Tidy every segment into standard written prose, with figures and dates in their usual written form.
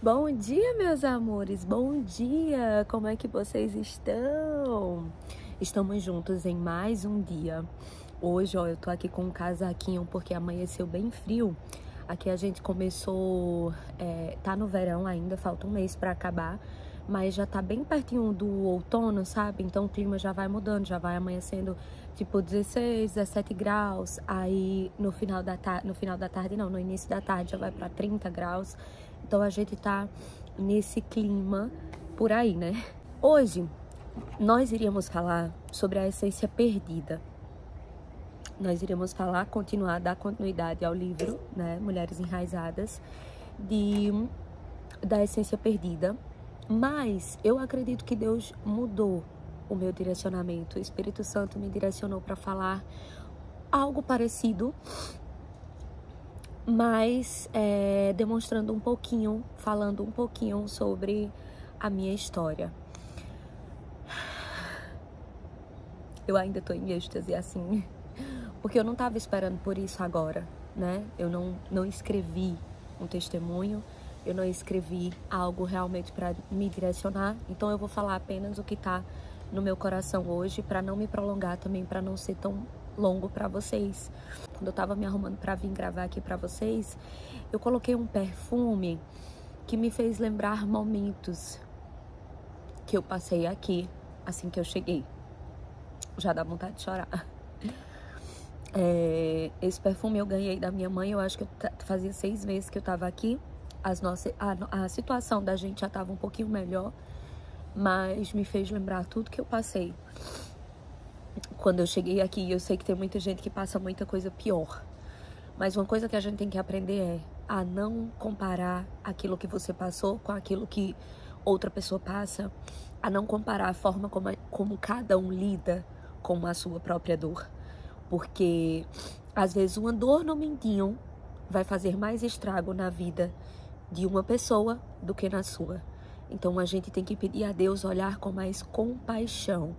Bom dia, meus amores, bom dia! Como é que vocês estão? Estamos juntos em mais um dia. Hoje, ó, eu tô aqui com um casaquinho porque amanheceu bem frio. Aqui a gente começou, tá no verão ainda, falta um mês pra acabar, mas já tá bem pertinho do outono, sabe? Então o clima já vai mudando, já vai amanhecendo tipo 16, 17 graus. Aí no final da tarde não, no início da tarde já vai pra 30 graus. Então a gente tá nesse clima por aí, né? Hoje nós iríamos falar sobre a essência perdida. Nós iremos falar, dar continuidade ao livro, né, Mulheres Enraizadas, da essência perdida. Mas eu acredito que Deus mudou o meu direcionamento. O Espírito Santo me direcionou para falar algo parecido, mas demonstrando um pouquinho, falando um pouquinho sobre a minha história. Eu ainda tô em êxtase, assim, porque eu não tava esperando por isso agora, né? Eu não escrevi um testemunho, eu não escrevi algo realmente para me direcionar, então eu vou falar apenas o que tá no meu coração hoje, para não me prolongar também, para não ser tão longo para vocês. Quando eu tava me arrumando para vir gravar aqui para vocês, eu coloquei um perfume que me fez lembrar momentos que eu passei aqui assim que eu cheguei. Já dá vontade de chorar. Esse perfume eu ganhei da minha mãe. Eu acho que fazia 6 meses que eu tava aqui. A situação da gente já tava um pouquinho melhor, mas me fez lembrar tudo que eu passei quando eu cheguei aqui. Eu sei que tem muita gente que passa muita coisa pior, mas uma coisa que a gente tem que aprender é a não comparar aquilo que você passou com aquilo que outra pessoa passa, a não comparar a forma como cada um lida com a sua própria dor, porque às vezes uma dor no mindinho vai fazer mais estrago na vida de uma pessoa do que na sua. Então a gente tem que pedir a Deus olhar com mais compaixão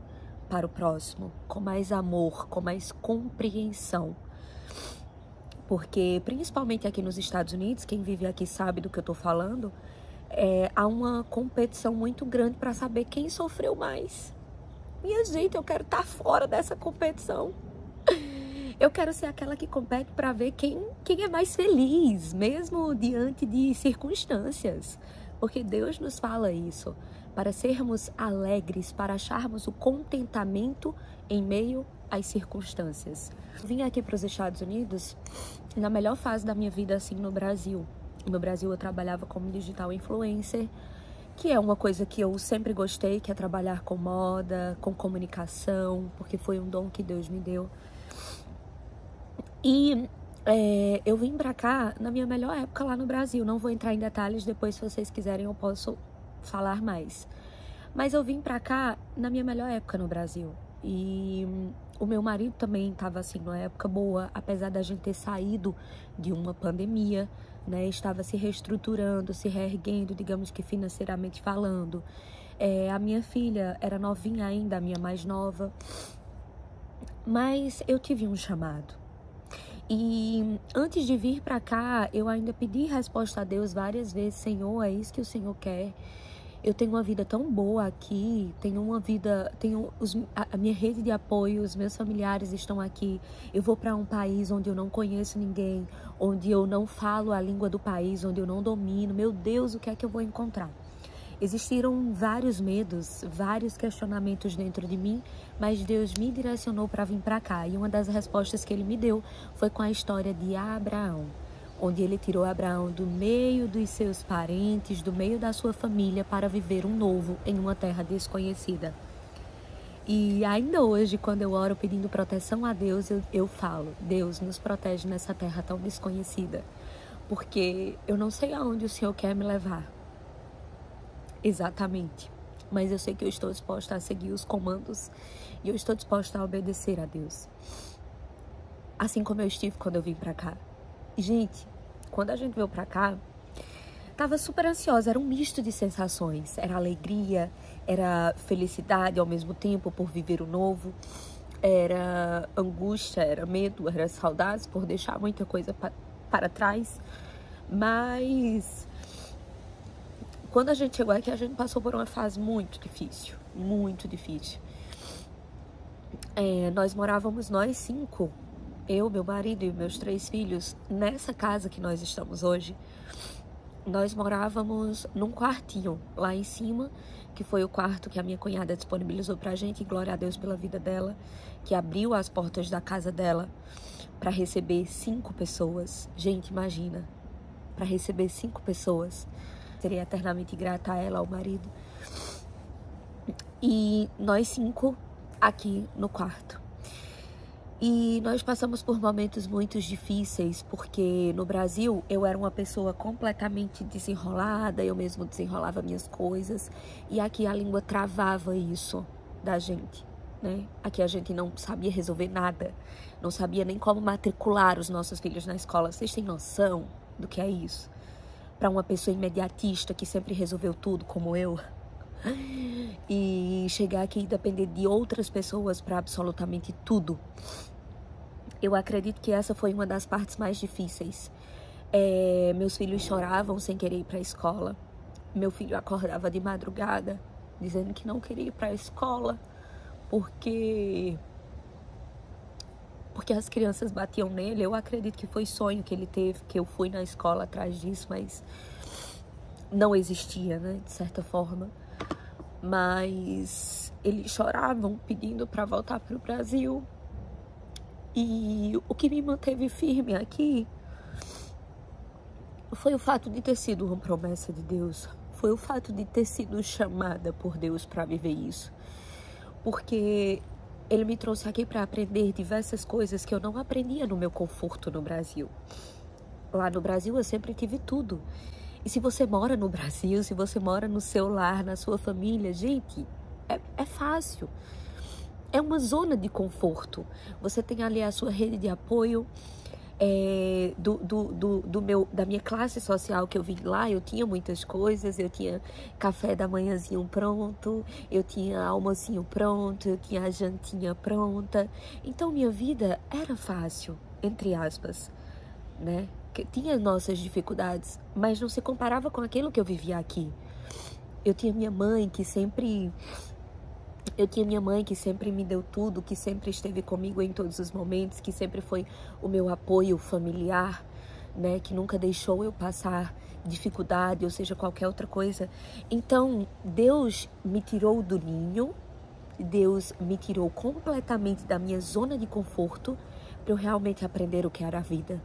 para o próximo, com mais amor, com mais compreensão. Porque, principalmente aqui nos Estados Unidos, quem vive aqui sabe do que eu tô falando, há uma competição muito grande para saber quem sofreu mais. Minha gente, eu quero estar fora dessa competição. Eu quero ser aquela que compete para ver quem é mais feliz, mesmo diante de circunstâncias. Porque Deus nos fala isso, para sermos alegres, para acharmos o contentamento em meio às circunstâncias. Vim aqui para os Estados Unidos na melhor fase da minha vida, assim, no Brasil. No Brasil eu trabalhava como digital influencer, que é uma coisa que eu sempre gostei, que é trabalhar com moda, com comunicação, porque foi um dom que Deus me deu. E eu vim pra cá na minha melhor época lá no Brasil. Não vou entrar em detalhes, depois se vocês quiserem eu posso falar mais. Mas eu vim pra cá na minha melhor época no Brasil. E o meu marido também estava assim numa época boa, apesar da gente ter saído de uma pandemia, né? Estava se reestruturando, se reerguendo, digamos que financeiramente falando. A minha filha era novinha ainda, a minha mais nova. Mas eu tive um chamado. E antes de vir pra cá, eu ainda pedi resposta a Deus várias vezes. Senhor, é isso que o Senhor quer? Eu tenho uma vida tão boa aqui, a minha rede de apoio, os meus familiares estão aqui. Eu vou para um país onde eu não conheço ninguém, onde eu não falo a língua do país, onde eu não domino. Meu Deus, o que é que eu vou encontrar? Existiram vários medos, vários questionamentos dentro de mim, mas Deus me direcionou para vir para cá. E uma das respostas que Ele me deu foi com a história de Abraão, onde Ele tirou Abraão do meio dos seus parentes, do meio da sua família, para viver um novo em uma terra desconhecida. E ainda hoje, quando eu oro pedindo proteção a Deus, eu falo, Deus, nos protege nessa terra tão desconhecida, porque eu não sei aonde o Senhor quer me levar. Exatamente, mas eu sei que eu estou disposta a seguir os comandos e eu estou disposta a obedecer a Deus, assim como eu estive quando eu vim pra cá. E, gente, quando a gente veio pra cá, tava super ansiosa, era um misto de sensações, era alegria, era felicidade ao mesmo tempo por viver o novo, era angústia, era medo, era saudades por deixar muita coisa para trás, mas Quando a gente chegou aqui, a gente passou por uma fase muito difícil. Muito difícil. Nós morávamos, nós 5, eu, meu marido e meus 3 filhos, nessa casa que nós estamos hoje. Nós morávamos num quartinho lá em cima, que foi o quarto que a minha cunhada disponibilizou pra gente, e glória a Deus pela vida dela, que abriu as portas da casa dela para receber 5 pessoas. Gente, imagina, para receber 5 pessoas. Seria eternamente grata a ela, ao marido. E nós 5 aqui no quarto. E nós passamos por momentos muito difíceis, porque no Brasil eu era uma pessoa completamente desenrolada, eu mesmo desenrolava minhas coisas, e aqui a língua travava isso da gente, né? Aqui a gente não sabia resolver nada, não sabia nem como matricular os nossos filhos na escola. Vocês têm noção do que é isso? Para uma pessoa imediatista que sempre resolveu tudo como eu. E chegar aqui e depender de outras pessoas para absolutamente tudo. Eu acredito que essa foi uma das partes mais difíceis. Meus filhos choravam sem querer ir para a escola. Meu filho acordava de madrugada dizendo que não queria ir para a escola porque as crianças batiam nele. Eu acredito que foi sonho que ele teve, que eu fui na escola atrás disso, mas não existia, né, de certa forma. Mas eles choravam pedindo para voltar para o Brasil. E o que me manteve firme aqui foi o fato de ter sido uma promessa de Deus. Foi o fato de ter sido chamada por Deus para viver isso. Porque Ele me trouxe aqui para aprender diversas coisas que eu não aprendia no meu conforto no Brasil. Lá no Brasil eu sempre tive tudo. E se você mora no Brasil, se você mora no seu lar, na sua família, gente, é fácil. É uma zona de conforto. Você tem ali a sua rede de apoio. Da minha classe social que eu vim lá, eu tinha muitas coisas. Eu tinha café da manhãzinho pronto, eu tinha almocinho pronto, eu tinha a jantinha pronta. Então minha vida era fácil, entre aspas, né? Que tinha nossas dificuldades, mas não se comparava com aquilo que eu vivia aqui. Eu tinha minha mãe que sempre me deu tudo, que sempre esteve comigo em todos os momentos, que sempre foi o meu apoio familiar, né? Que nunca deixou eu passar dificuldade, ou seja, qualquer outra coisa. Então, Deus me tirou do ninho, Deus me tirou completamente da minha zona de conforto para eu realmente aprender o que era a vida.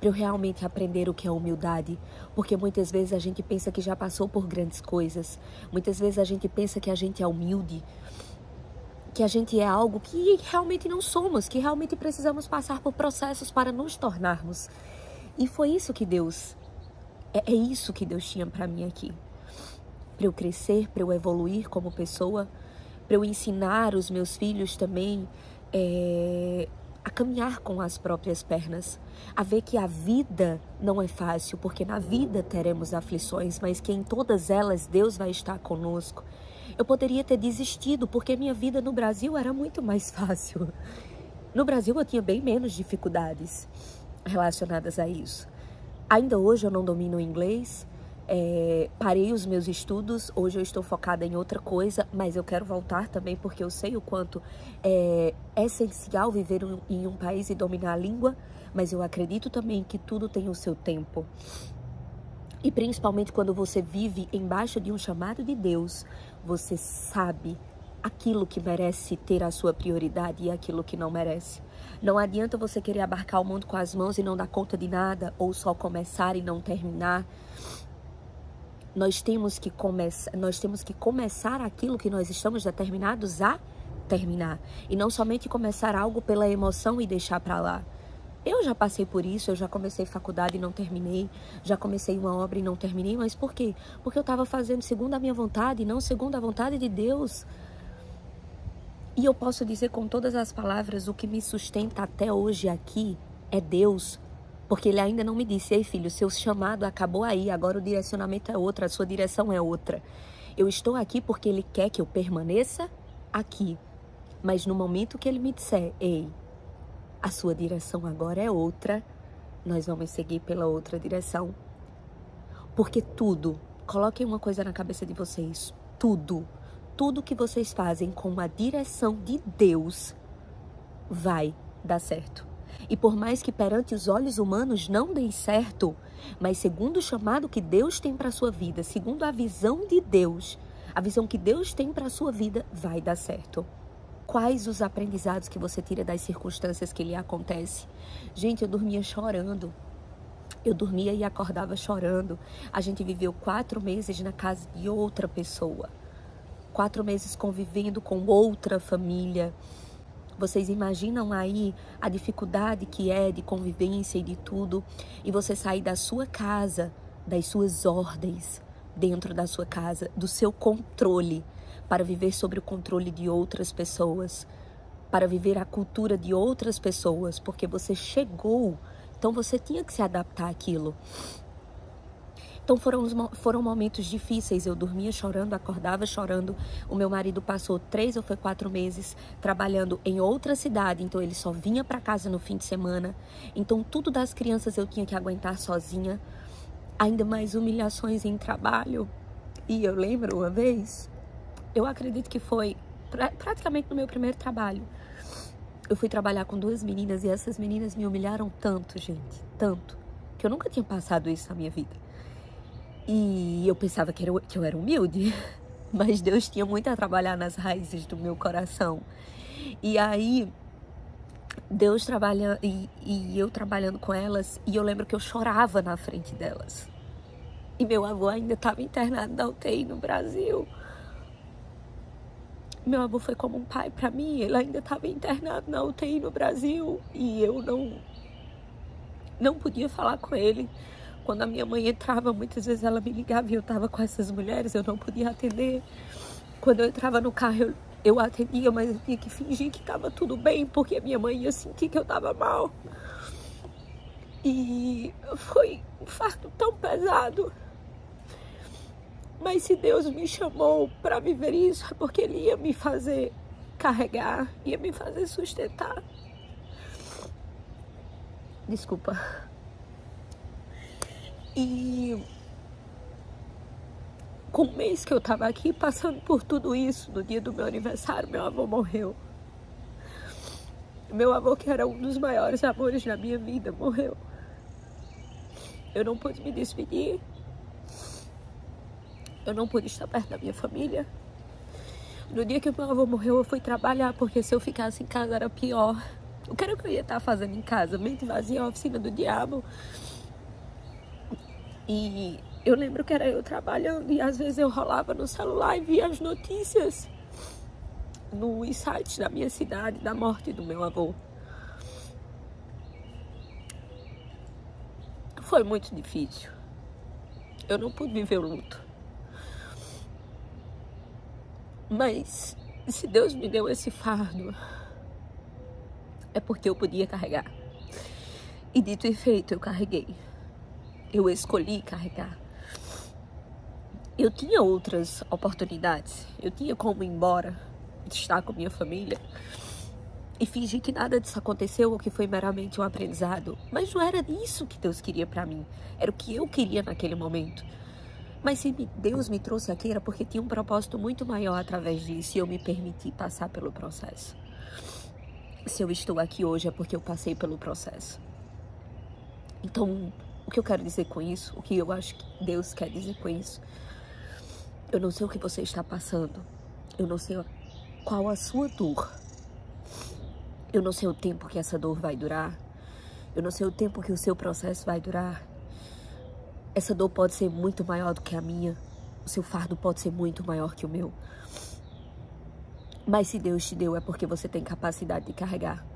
Para eu realmente aprender o que é humildade, porque muitas vezes a gente pensa que já passou por grandes coisas, muitas vezes a gente pensa que a gente é humilde, que a gente é algo que realmente não somos, que realmente precisamos passar por processos para nos tornarmos. E foi isso que Deus, é isso que Deus tinha para mim aqui, para eu crescer, para eu evoluir como pessoa, para eu ensinar os meus filhos também a caminhar com as próprias pernas, a ver que a vida não é fácil, porque na vida teremos aflições, mas que em todas elas Deus vai estar conosco. Eu poderia ter desistido, porque minha vida no Brasil era muito mais fácil. No Brasil eu tinha bem menos dificuldades relacionadas a isso. Ainda hoje eu não domino o inglês, parei os meus estudos, hoje eu estou focada em outra coisa, mas eu quero voltar também porque eu sei o quanto é essencial viver em um país e dominar a língua, mas eu acredito também que tudo tem o seu tempo. E principalmente quando você vive embaixo de um chamado de Deus, você sabe aquilo que merece ter a sua prioridade e aquilo que não merece. Não adianta você querer abarcar o mundo com as mãos e não dar conta de nada, ou só começar e não terminar. Nós temos que começar aquilo que nós estamos determinados a terminar. E não somente começar algo pela emoção e deixar para lá. Eu já passei por isso, eu já comecei faculdade e não terminei. Já comecei uma obra e não terminei. Mas por quê? Porque eu estava fazendo segundo a minha vontade e não segundo a vontade de Deus. E eu posso dizer com todas as palavras, o que me sustenta até hoje aqui é Deus. Porque Ele ainda não me disse: ei filho, seu chamado acabou aí, agora o direcionamento é outro, a sua direção é outra. Eu estou aqui porque Ele quer que eu permaneça aqui. Mas no momento que Ele me disser: ei, a sua direção agora é outra, nós vamos seguir pela outra direção. Porque tudo coloquem uma coisa na cabeça de vocês. Tudo que vocês fazem com a direção de Deus vai dar certo. E por mais que perante os olhos humanos não dê certo, mas segundo o chamado que Deus tem para a sua vida, segundo a visão de Deus, a visão que Deus tem para a sua vida, vai dar certo. Quais os aprendizados que você tira das circunstâncias que lhe acontecem? Gente, eu dormia chorando. Eu dormia e acordava chorando. A gente viveu 4 meses na casa de outra pessoa. 4 meses convivendo com outra família. Vocês imaginam aí a dificuldade que é de convivência e de tudo, e você sair da sua casa, das suas ordens, dentro da sua casa, do seu controle, para viver sobre o controle de outras pessoas, para viver a cultura de outras pessoas, porque você chegou, então você tinha que se adaptar àquilo. Então foram momentos difíceis, eu dormia chorando, acordava chorando. O meu marido passou 3 ou 4 meses trabalhando em outra cidade, então ele só vinha para casa no fim de semana. Então tudo das crianças eu tinha que aguentar sozinha, ainda mais humilhações em trabalho. E eu lembro uma vez, eu acredito que foi praticamente no meu primeiro trabalho. Eu fui trabalhar com 2 meninas e essas meninas me humilharam tanto, gente, tanto, que eu nunca tinha passado isso na minha vida. E eu pensava que eu era humilde, mas Deus tinha muito a trabalhar nas raízes do meu coração. E aí, Deus trabalhando, e eu trabalhando com elas, e eu lembro que eu chorava na frente delas. E meu avô ainda estava internado na UTI no Brasil. Meu avô foi como um pai para mim, ele ainda estava internado na UTI no Brasil, e eu não podia falar com ele. Quando a minha mãe entrava, muitas vezes ela me ligava e eu estava com essas mulheres, eu não podia atender. Quando eu entrava no carro, eu atendia, mas eu tinha que fingir que estava tudo bem, porque a minha mãe ia sentir que eu estava mal. E foi um fardo tão pesado. Mas se Deus me chamou para viver isso, é porque Ele ia me fazer carregar, ia me fazer sustentar. Desculpa. E com um mês que eu tava aqui passando por tudo isso, no dia do meu aniversário, meu avô morreu. Meu avô, que era um dos maiores amores da minha vida, morreu. Eu não pude me despedir. Eu não pude estar perto da minha família. No dia que meu avô morreu, eu fui trabalhar, porque se eu ficasse em casa era pior. O que era que eu ia estar fazendo em casa? Mente vazia, a oficina do diabo. E eu lembro que era eu trabalhando e às vezes eu rolava no celular e via as notícias nos sites da minha cidade da morte do meu avô. Foi muito difícil. Eu não pude viver o luto. Mas se Deus me deu esse fardo, é porque eu podia carregar. E dito e feito, eu carreguei. Eu escolhi carregar. Eu tinha outras oportunidades. Eu tinha como ir embora, estar com minha família e fingir que nada disso aconteceu ou que foi meramente um aprendizado. Mas não era isso que Deus queria pra mim. Era o que eu queria naquele momento. Mas se Deus me trouxe aqui era porque tinha um propósito muito maior através disso e eu me permiti passar pelo processo. Se eu estou aqui hoje é porque eu passei pelo processo. Então, o que eu quero dizer com isso, o que eu acho que Deus quer dizer com isso, eu não sei o que você está passando, eu não sei qual a sua dor, eu não sei o tempo que essa dor vai durar, eu não sei o tempo que o seu processo vai durar. Essa dor pode ser muito maior do que a minha, o seu fardo pode ser muito maior que o meu, mas se Deus te deu é porque você tem capacidade de carregar.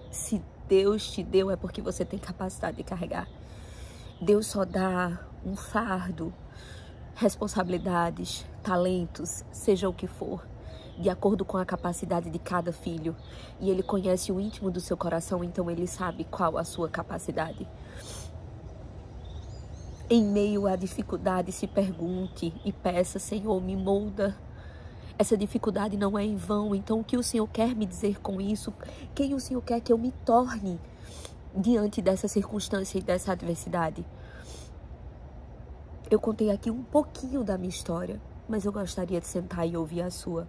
Se Deus te deu é porque você tem capacidade de carregar. Deus só dá um fardo, responsabilidades, talentos, seja o que for, de acordo com a capacidade de cada filho. E Ele conhece o íntimo do seu coração, então Ele sabe qual a sua capacidade. Em meio à dificuldade, se pergunte e peça: Senhor, me molda. Essa dificuldade não é em vão, então o que o Senhor quer me dizer com isso? Quem o Senhor quer que eu me torne diante dessa circunstância e dessa adversidade? Eu contei aqui um pouquinho da minha história, mas eu gostaria de sentar e ouvir a sua.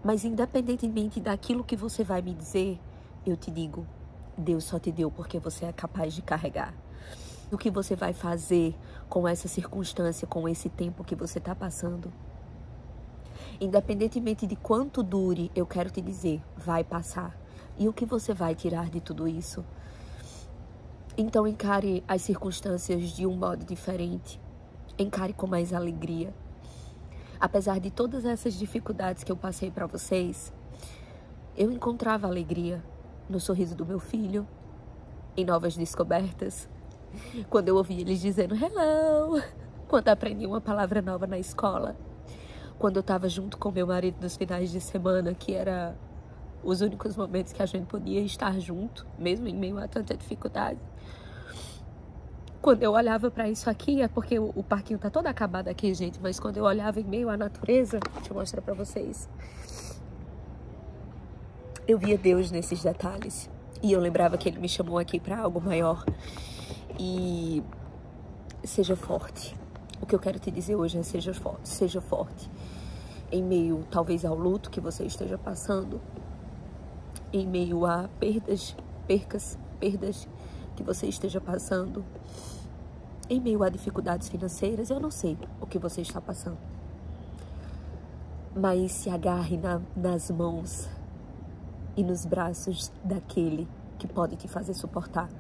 Mas independentemente daquilo que você vai me dizer, eu te digo, Deus só te deu porque você é capaz de carregar. O que você vai fazer com essa circunstância, com esse tempo que você está passando? Independentemente de quanto dure, eu quero te dizer, vai passar. E o que você vai tirar de tudo isso? Então encare as circunstâncias de um modo diferente. Encare com mais alegria. Apesar de todas essas dificuldades que eu passei para vocês, eu encontrava alegria no sorriso do meu filho, em novas descobertas, quando eu ouvia eles dizendo hello, quando aprendi uma palavra nova na escola, quando eu estava junto com meu marido nos finais de semana, que era os únicos momentos que a gente podia estar junto, mesmo em meio a tanta dificuldade. Quando eu olhava para isso aqui, é porque o parquinho tá todo acabado aqui, gente, mas quando eu olhava em meio à natureza, deixa eu mostrar para vocês, eu via Deus nesses detalhes. E eu lembrava que Ele me chamou aqui para algo maior. E seja forte. O que eu quero te dizer hoje é seja forte. Seja forte. Em meio, talvez, ao luto que você esteja passando. Em meio a perdas que você esteja passando. Em meio a dificuldades financeiras, eu não sei o que você está passando. Mas se agarre nas mãos e nos braços daquele que pode te fazer suportar.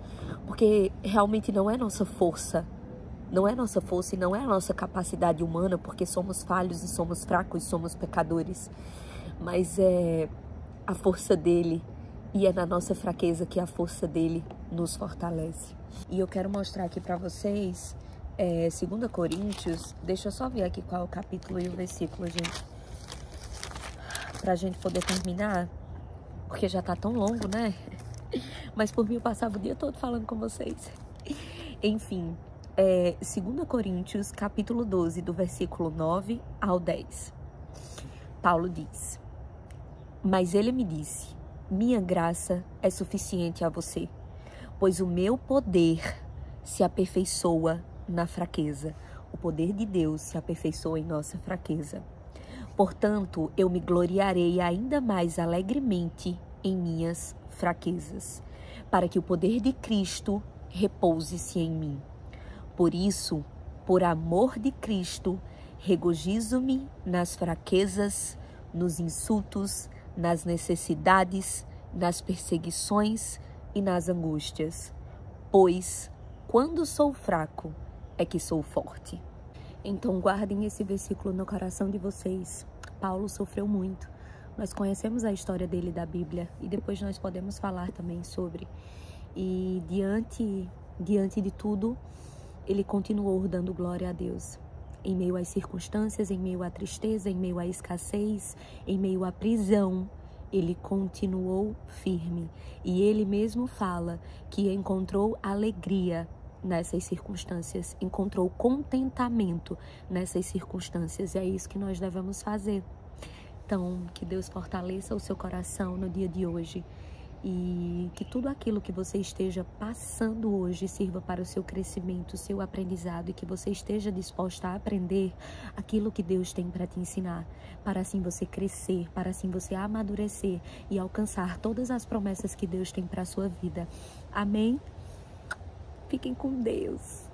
Porque realmente não é nossa força. Não é nossa força e não é a nossa capacidade humana, porque somos falhos e somos fracos, somos pecadores. Mas é a força dele e é na nossa fraqueza que a força dele nos fortalece. E eu quero mostrar aqui para vocês 2 Coríntios. Deixa eu só ver aqui qual é o capítulo e o versículo, gente. Pra gente poder terminar. Porque já tá tão longo, né? Mas por mim eu passava o dia todo falando com vocês. Enfim, 2 Coríntios, capítulo 12, do versículo 9 ao 10. Paulo diz: mas ele me disse, minha graça é suficiente a você, pois o meu poder se aperfeiçoa na fraqueza. O poder de Deus se aperfeiçoa em nossa fraqueza. Portanto, eu me gloriarei ainda mais alegremente em minhas fraquezas, para que o poder de Cristo repouse-se em mim. Por isso, por amor de Cristo, regozijo-me nas fraquezas, nos insultos, nas necessidades, nas perseguições e nas angústias. Pois, quando sou fraco, é que sou forte. Então guardem esse versículo no coração de vocês. Paulo sofreu muito. Nós conhecemos a história dele da Bíblia e depois nós podemos falar também sobre. E diante de tudo, ele continuou dando glória a Deus. Em meio às circunstâncias, em meio à tristeza, em meio à escassez, em meio à prisão, ele continuou firme. E ele mesmo fala que encontrou alegria nessas circunstâncias, encontrou contentamento nessas circunstâncias, e é isso que nós devemos fazer. Então, que Deus fortaleça o seu coração no dia de hoje e que tudo aquilo que você esteja passando hoje sirva para o seu crescimento, o seu aprendizado, e que você esteja disposta a aprender aquilo que Deus tem para te ensinar, para assim você crescer, para assim você amadurecer e alcançar todas as promessas que Deus tem para a sua vida. Amém? Fiquem com Deus.